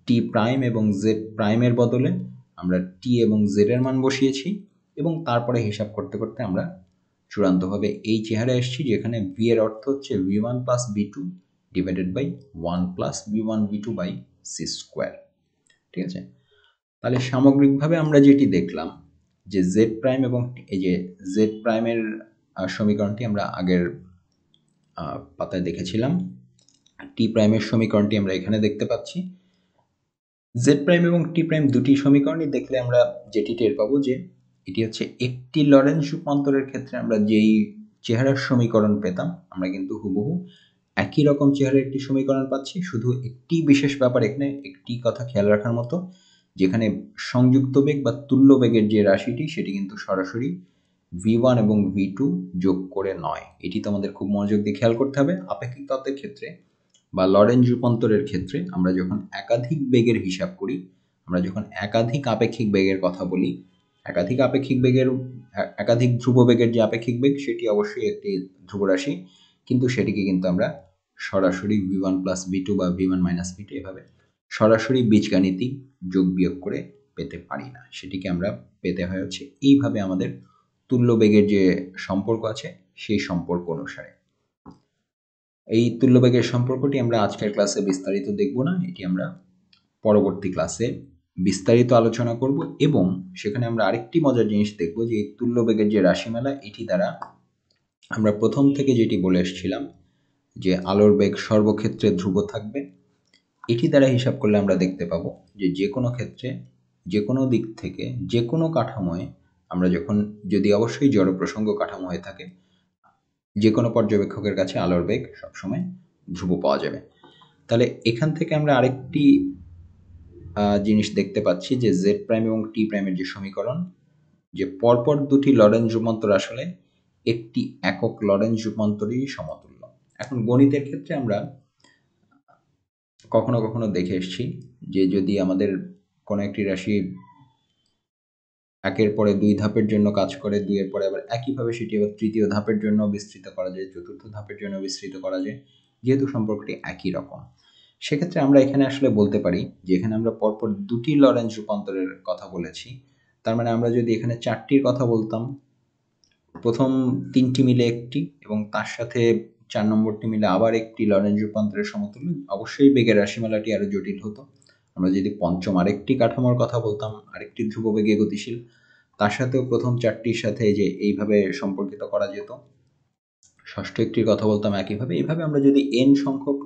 টি প্রাইম এবং জেড প্রাইমের বদলে আমরা টি এবং জেড এর মান বসিয়েছি, এবং তারপরে হিসাব করতে করতে আমরা চূড়ান্তভাবে এই চেহারায় এসেছি, যেখানে ভি এর অর্থ হচ্ছে v1 plus v2 divided by 1 plus v1 v2 by C square. ঠিক আছে, তাহলে সামগ্রিকভাবে আমরা যেটি দেখলাম যে জেড প্রাইম এবং এই যে জেড প্রাইমের সমীকরণটি আমরা আগের পাতায় দেখেছিলাম, টি প্রাইমের সমীকরণটি আমরা এখানে দেখতে পাচ্ছি। জেড প্রাইম এবং টি প্রাইম দুটি সমীকরণই দেখলে আমরা যেটি টের পাবো যে এটি হচ্ছে একটি লরেঞ্জ রূপান্তরের ক্ষেত্রে আমরা যেই চেহারার সমীকরণ পেতাম, আমরা কিন্তু হুবহু একই রকম চেহারার একটি সমীকরণ পাচ্ছি। শুধু একটি বিশেষ ব্যাপার, এখানে একটি কথা খেয়াল রাখার মতো, যেখানে সংযুক্ত বেগ বা তুল্য বেগের যে রাশিটি সেটি কিন্তু সরাসরি v1 এবং v2 যোগ করে নয়। এটি তোমাদের খুব মনোযোগ দিয়ে খেয়াল করতে হবে। আপেক্ষিক তত্ত্বের ক্ষেত্রে বা লরেঞ্জ রূপান্তরের ক্ষেত্রে আমরা যখন একাধিক বেগের হিসাব করি, আমরা যখন একাধিক আপেক্ষিক বেগের কথা বলি, একাধিক ধ্রুব বেগের যে আপেক্ষিক বেগ সেটি অবশ্যই একটি ধ্রুব রাশি, কিন্তু সেটিকে কিন্তু আমরা সরাসরি v1 প্লাস v2 বা v1 মাইনাস v2 এভাবে সরাসরি বীজগাণিতিক যোগ বিয়োগ করে পেতে পারি না। সেটিকে আমরা পেতে হয় হচ্ছে এইভাবে আমাদের তুল্য বেগের যে সম্পর্ক আছে সেই সম্পর্ক অনুসারে। এই তুল্য বেগের সম্পর্কটি আমরা আজকের ক্লাসে বিস্তারিত দেখব না, এটি আমরা পরবর্তী ক্লাসে বিস্তারিত আলোচনা করব, এবং সেখানে আমরা আরেকটি মজার জিনিস দেখব যে এই তুল্য বেগের যে রাশিমালা, এটি দ্বারা আমরা প্রথম থেকে যেটি বলে এসেছিলাম যে আলোর বেগ সর্বক্ষেত্রে ধ্রুব থাকবে, এটি দ্বারা হিসাব করলে আমরা দেখতে পাবো যে যে কোনো ক্ষেত্রে, যে কোনো দিক থেকে, যে কোনো কাঠামোয় আমরা যখন, যদি অবশ্যই জড় প্রসঙ্গ কাঠামো হয়ে থাকে, যে কোনো পর্যবেক্ষকের কাছে আলোর বেগ সবসময় ধ্রুব পাওয়া যাবে। তাহলে এখান থেকে আমরা আরেকটি জিনিস দেখতে পাচ্ছি যে জেড প্রাইম এবং টি প্রাইমের যে সমীকরণ, যে পরপর দুটি লরেঞ্জ রূপান্তর আসলে একটি একক লরেঞ্জ রূপান্তরই সমতুল্য। এখন গণিতের ক্ষেত্রে আমরা কখনো কখনো দেখে এসেছি যে যদি আমাদের কোনো একটি রাশি একের পরে দুই ধাপের জন্য কাজ করে, দুইয়ের পরে আবার একইভাবে সেটি আবার তৃতীয় ধাপের জন্য বিস্তৃত করা যায়, চতুর্থ ধাপের জন্য বিস্তৃত করা যায়, যেহেতু সম্পর্কটি একই রকম, সেক্ষেত্রে আমরা এখানে আসলে বলতে পারি যে এখানে আমরা পরপর দুটি লরেঞ্জ রূপান্তরের কথা বলেছি, তার মানে আমরা যদি এখানে চারটির কথা বলতাম প্রথম 3টি মিলে একটি এবং তার সাথে 4 নম্বরটি মিলে আবার একটি লরেঞ্জ রূপান্তরের সমতুল্য, অবশ্যই বেগের রাশিমালাটি আরো জটিল হতো। আমরা যদি পঞ্চম আরেকটি কাঠামোর কথা বলতাম, আরেকটি ধ্রুব বেগে গতিশীল, তার সাথেও প্রথম 4টির সাথে যে এইভাবে সম্পর্কিত করা যেত। ষষ্ঠ একটির কথা বলতাম একইভাবে। এইভাবে আমরা যদি n সংখ্যক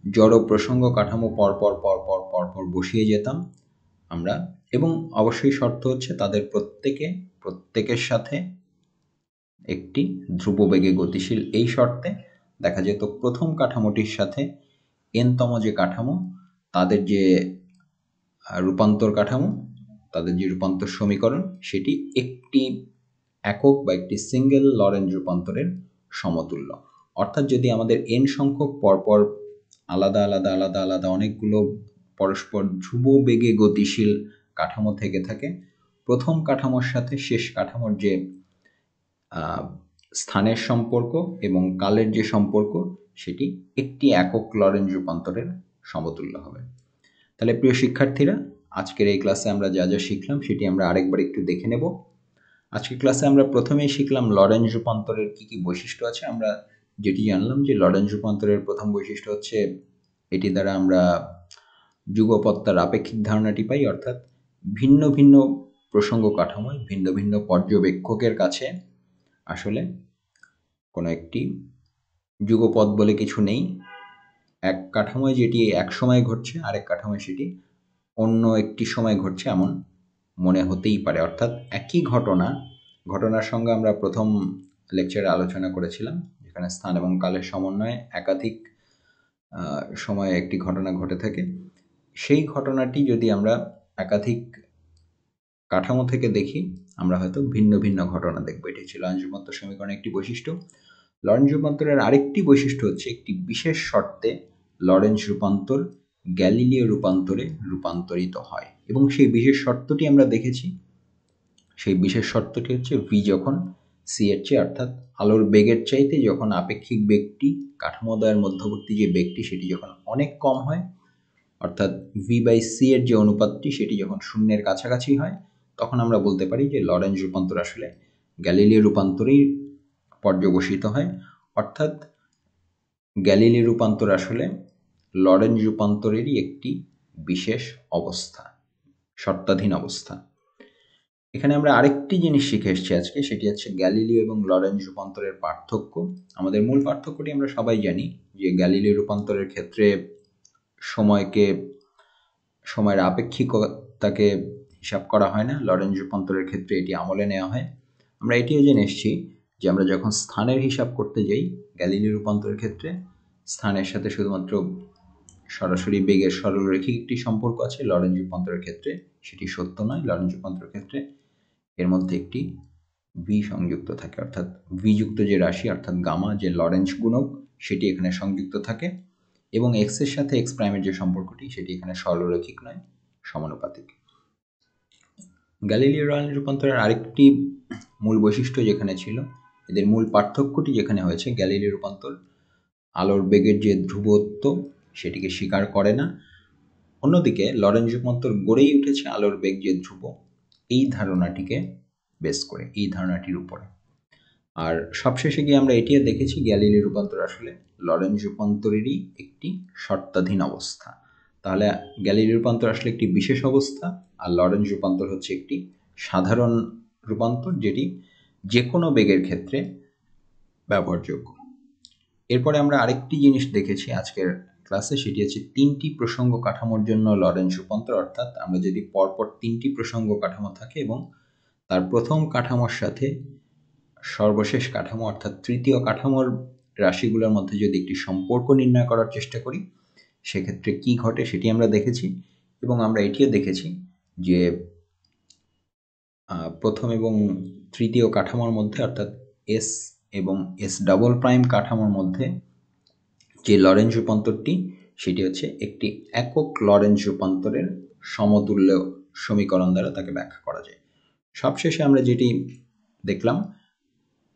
জড় প্রসঙ্গ কাঠামো পরপর পরপর পরপর বসিয়ে যেতাম আমরা, এবং অবশ্যই শর্ত হচ্ছে তাদের প্রত্যেকের সাথে একটি ধ্রুব বেগে গতিশীল। এই শর্তে দেখা যেত প্রথম কাঠামোটির সাথে n-তম যে কাঠামো তাদের যে রূপান্তর কাঠামো, তাদের যে রূপান্তর সমীকরণ, সেটি একটি একক বা একটি সিঙ্গেল লরেঞ্জ রূপান্তরের সমতুল্য। অর্থাৎ যদি আমাদের n সংখ্যক পরপর আলাদা আলাদা আলাদা আলাদা অনেকগুলো পরস্পর ধ্রুব বেগে গতিশীল কাঠামো থেকে থাকে, প্রথম কাঠামোর সাথে শেষ কাঠামোর যে স্থানের সম্পর্ক এবং কালের যে সম্পর্ক সেটি একটি একক লরেঞ্জ রূপান্তরের সমতুল্য হবে। তাহলে প্রিয় শিক্ষার্থীরা, আজকের এই ক্লাসে আমরা যা যা শিখলাম সেটি আমরা আরেকবার একটু দেখে নেব। আজকের ক্লাসে আমরা প্রথমেই শিখলাম লরেঞ্জ রূপান্তরের কি কি বৈশিষ্ট্য আছে। আমরা যেটি জানলাম যে লরেঞ্জ রূপান্তরের প্রথম বৈশিষ্ট্য হচ্ছে এটি দ্বারা আমরা যুগপৎ আপেক্ষিক ধারণাটি পাই, অর্থাৎ ভিন্ন ভিন্ন প্রসঙ্গ কাঠামোয় ভিন্ন ভিন্ন পর্যবেক্ষকের কাছে আসলে কোনো একটি যুগপৎ বলে কিছু নেই। এক কাঠামোয় যেটি এক সময় ঘটছে, আরেক কাঠামোয় সেটি অন্য একটি সময় ঘটছে এমন মনে হতেই পারে। অর্থাৎ একই ঘটনার সঙ্গে আমরা প্রথম লেকচারে আলোচনা করেছিলাম, যেখানে স্থান এবং কালের সমন্বয়ে একাধিক সময়ে একটি ঘটনা ঘটে থাকে। সেই ঘটনাটি যদি আমরা একাধিক কাঠামো থেকে দেখি, আমরা হয়তো ভিন্ন ভিন্ন ঘটনা দেখব। এটি ছিল লরেঞ্জ রূপান্তর সমীকরণের একটি বৈশিষ্ট্য। লরেঞ্জ রূপান্তরের আরেকটি বৈশিষ্ট্য হচ্ছে একটি বিশেষ শর্তে লরেঞ্জ রূপান্তর গ্যালিলীয় রূপান্তরে রূপান্তরিত হয়, এবং সেই বিশেষ শর্তটি আমরা দেখেছি। সেই বিশেষ শর্তটি হচ্ছে ভি যখন সি এর চেয়ে, অর্থাৎ আলোর বেগের চাইতে যখন আপেক্ষিক বেগটি কাঠামোদ্বয়ের মধ্যবর্তী যে বেগটি সেটি যখন অনেক কম হয়, অর্থাৎ ভি বাই সি এর যে অনুপাতটি সেটি যখন শূন্যের কাছাকাছি হয়, তখন আমরা বলতে পারি যে লরেঞ্জ রূপান্তর আসলে গ্যালিলীয় রূপান্তরেই পর্যবসিত হয়। অর্থাৎ গ্যালিলীয় রূপান্তর আসলে লরেঞ্জ রূপান্তরেরই একটি বিশেষ অবস্থা, শর্তাধীন অবস্থা। এখানে আমরা আরেকটি জিনিস শিখে এসেছি আজকে, সেটি হচ্ছে গ্যালিলীয় এবং লরেঞ্জ রূপান্তরের পার্থক্য। আমাদের মূল পার্থক্যটি আমরা সবাই জানি যে গ্যালিলীয় রূপান্তরের ক্ষেত্রে সময়ের আপেক্ষিকতাকে হিসাব করা হয় না, লরেঞ্জ রূপান্তরের ক্ষেত্রে এটি আমলে নেওয়া হয়। আমরা এটিও জেনে এসেছি যে আমরা যখন স্থানের হিসাব করতে যাই গ্যালিলীয় রূপান্তরের ক্ষেত্রে, স্থানের সাথে শুধুমাত্র সরাসরি বেগের সরলরৈখিক একটি সম্পর্ক আছে, লরেঞ্জ রূপান্তরের ক্ষেত্রে সেটি সত্য নয়। লরেঞ্জ রূপান্তরের ক্ষেত্রে এর মধ্যে একটি ভি সংযুক্ত থাকে, অর্থাৎ ভি যুক্ত যে রাশি অর্থাৎ গামা, যে লরেঞ্জ গুণক, সেটি এখানে সংযুক্ত থাকে, এবং এক্স এর সাথে এক্স প্রাইমের যে সম্পর্কটি সেটি এখানে সরলরৈখিক নয়, সমানুপাতিক। গ্যালিলীয় লরেঞ্জ রূপান্তরের আরেকটি মূল বৈশিষ্ট্য যেখানে ছিল, এদের মূল পার্থক্যটি যেখানে হয়েছে, গ্যালিলীয় রূপান্তর আলোর বেগের যে ধ্রুবত্ব সেটিকে স্বীকার করে না, অন্যদিকে লরেঞ্জ রূপান্তর গড়েই উঠেছে আলোর বেগ যে ধ্রুব, এই ধারণাটিকে বেস করে, এই ধারণাটির উপরে। আর সবশেষে গিয়ে আমরা এটিও দেখেছি গ্যালিলীয় রূপান্তর আসলে লরেঞ্জ রূপান্তরেরই একটি শর্তাধীন অবস্থা। তাহলে গ্যালিলীয় রূপান্তর আসলে একটি বিশেষ অবস্থা, আর লরেঞ্জ রূপান্তর হচ্ছে একটি সাধারণ রূপান্তর, যেটি যে কোনো বেগের ক্ষেত্রে ব্যবহারযোগ্য। এরপরে আমরা আরেকটি জিনিস দেখেছি আজকের ক্লাসে, সেটি হচ্ছে 3টি প্রসঙ্গ কাঠামোর জন্য লরেঞ্জ রূপান্তর। অর্থাৎ আমরা যদি পরপর 3টি প্রসঙ্গ কাঠামো থাকে এবং তার প্রথম কাঠামোর সাথে সর্বশেষ কাঠামো অর্থাৎ তৃতীয় কাঠামোর রাশিগুলোর মধ্যে যদি একটি সম্পর্ক নির্ণয় করার চেষ্টা করি, সেক্ষেত্রে কি ঘটে সেটি আমরা দেখেছি। এবং আমরা এটিও দেখেছি যে প্রথম এবং তৃতীয় কাঠামোর মধ্যে, অর্থাৎ এস এবং এস ডাবল প্রাইম কাঠামোর মধ্যে যে লরেঞ্জ রূপান্তরটি, সেটি হচ্ছে একটি একক লরেঞ্জ রূপান্তরের সমতুল্য সমীকরণ দ্বারা তাকে ব্যাখ্যা করা যায়। সবশেষে আমরা যেটি দেখলাম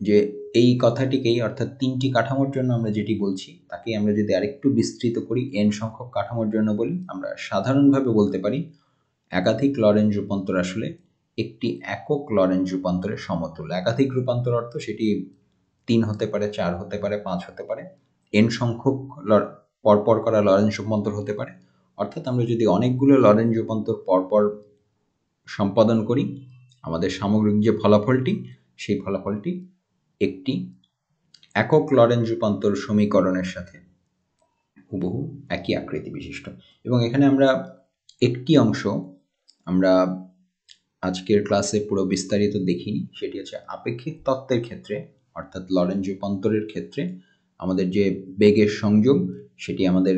যে এই কথাটিকেই, অর্থাৎ 3টি কাঠামোর জন্য আমরা যেটি বলছি তাকে আমরা যদি আরেকটু বিস্তৃত করি, n সংখ্যক কাঠামোর জন্য বলি, আমরা সাধারণভাবে বলতে পারি একাধিক লরেঞ্জ রূপান্তর আসলে একটি একক লরেঞ্জ রূপান্তরের সমতুল্য। একাধিক রূপান্তর অর্থ সেটি 3 হতে পারে, 4 হতে পারে, 5 হতে পারে, n সংখ্যক পরপর করা লরেঞ্জ রূপান্তর হতে পারে। অর্থাৎ আমরা যদি অনেকগুলো লরেঞ্জ রূপান্তর পরপর সম্পাদন করি, আমাদের সামগ্রিক যে ফলাফলটি, সেই ফলাফলটি একটি একক লরেঞ্জ রূপান্তর সমীকরণের সাথে হুবহু একই আকৃতি বিশিষ্ট। এবং এখানে আমরা একটি অংশ আমরা আজকের ক্লাসে পুরো বিস্তারিত দেখিনি, সেটি হচ্ছে আপেক্ষিক তত্ত্বের ক্ষেত্রে অর্থাৎ লরেঞ্জ রূপান্তরের ক্ষেত্রে আমাদের যে বেগের সংযোগ, সেটি আমাদের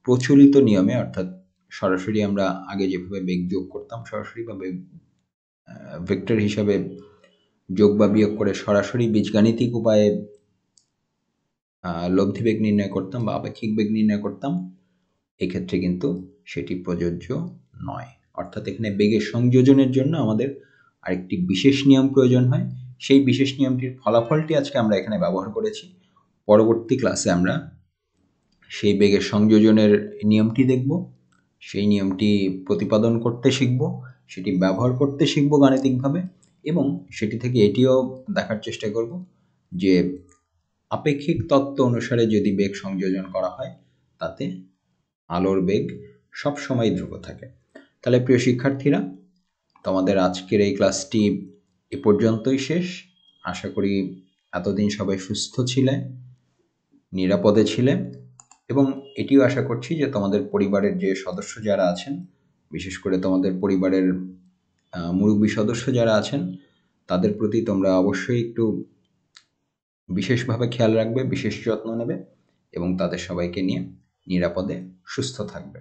প্রচলিত নিয়মে অর্থাৎ সরাসরি আমরা আগে যেভাবে বেগ যোগ করতাম সরাসরি বা বেগ ভেক্টর হিসাবে যোগ বা বিয়োগ করে সরাসরি বীজগাণিতিক উপায়ে লব্ধি বেগ নির্ণয় করতাম বা আপেক্ষিক বেগ নির্ণয় করতাম, এক্ষেত্রে কিন্তু সেটি প্রযোজ্য নয়। অর্থাৎ এখানে বেগের সংযোজনের জন্য আমাদের আরেকটি বিশেষ নিয়ম প্রয়োজন হয়। সেই বিশেষ নিয়মটির ফলাফলটি আজকে আমরা এখানে ব্যবহার করেছি। পরবর্তী ক্লাসে আমরা সেই বেগের সংযোজনের নিয়মটি দেখব, সেই নিয়মটি প্রতিপাদন করতে শিখব, সেটি ব্যবহার করতে শিখব গাণিতিকভাবে, এবং সেটি থেকে এটিও দেখার চেষ্টা করব যে আপেক্ষিক তত্ত্ব অনুসারে যদি বেগ সংযোজন করা হয় তাতে আলোর বেগ সবসময় ধ্রুব থাকে। তাহলে প্রিয় শিক্ষার্থীরা, তোমাদের আজকের এই ক্লাসটি এ পর্যন্তই শেষ। আশা করি এতদিন সবাই সুস্থ ছিলে, নিরাপদে ছিলে, এবং এটিও আশা করছি যে তোমাদের পরিবারের যে সদস্য যারা আছেন, বিশেষ করে তোমাদের পরিবারের মুরব্বী সদস্য যারা আছেন, তাদের প্রতি তোমরা অবশ্যই একটু বিশেষভাবে খেয়াল রাখবে, বিশেষ যত্ন নেবে, এবং তাদের সবাইকে নিয়ে নিরাপদে সুস্থ থাকবে।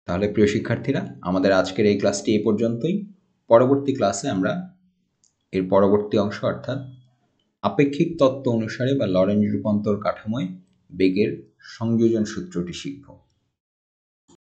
তাহলে প্রিয় শিক্ষার্থীরা, আমাদের আজকের এই ক্লাসটি এই পর্যন্তই। পরবর্তী ক্লাসে আমরা এর পরবর্তী অংশ অর্থাৎ আপেক্ষিক তত্ত্ব অনুসারে বা লরেঞ্জ রূপান্তর কাঠামোয় বেগের সংযোজন সূত্রটি শিখব।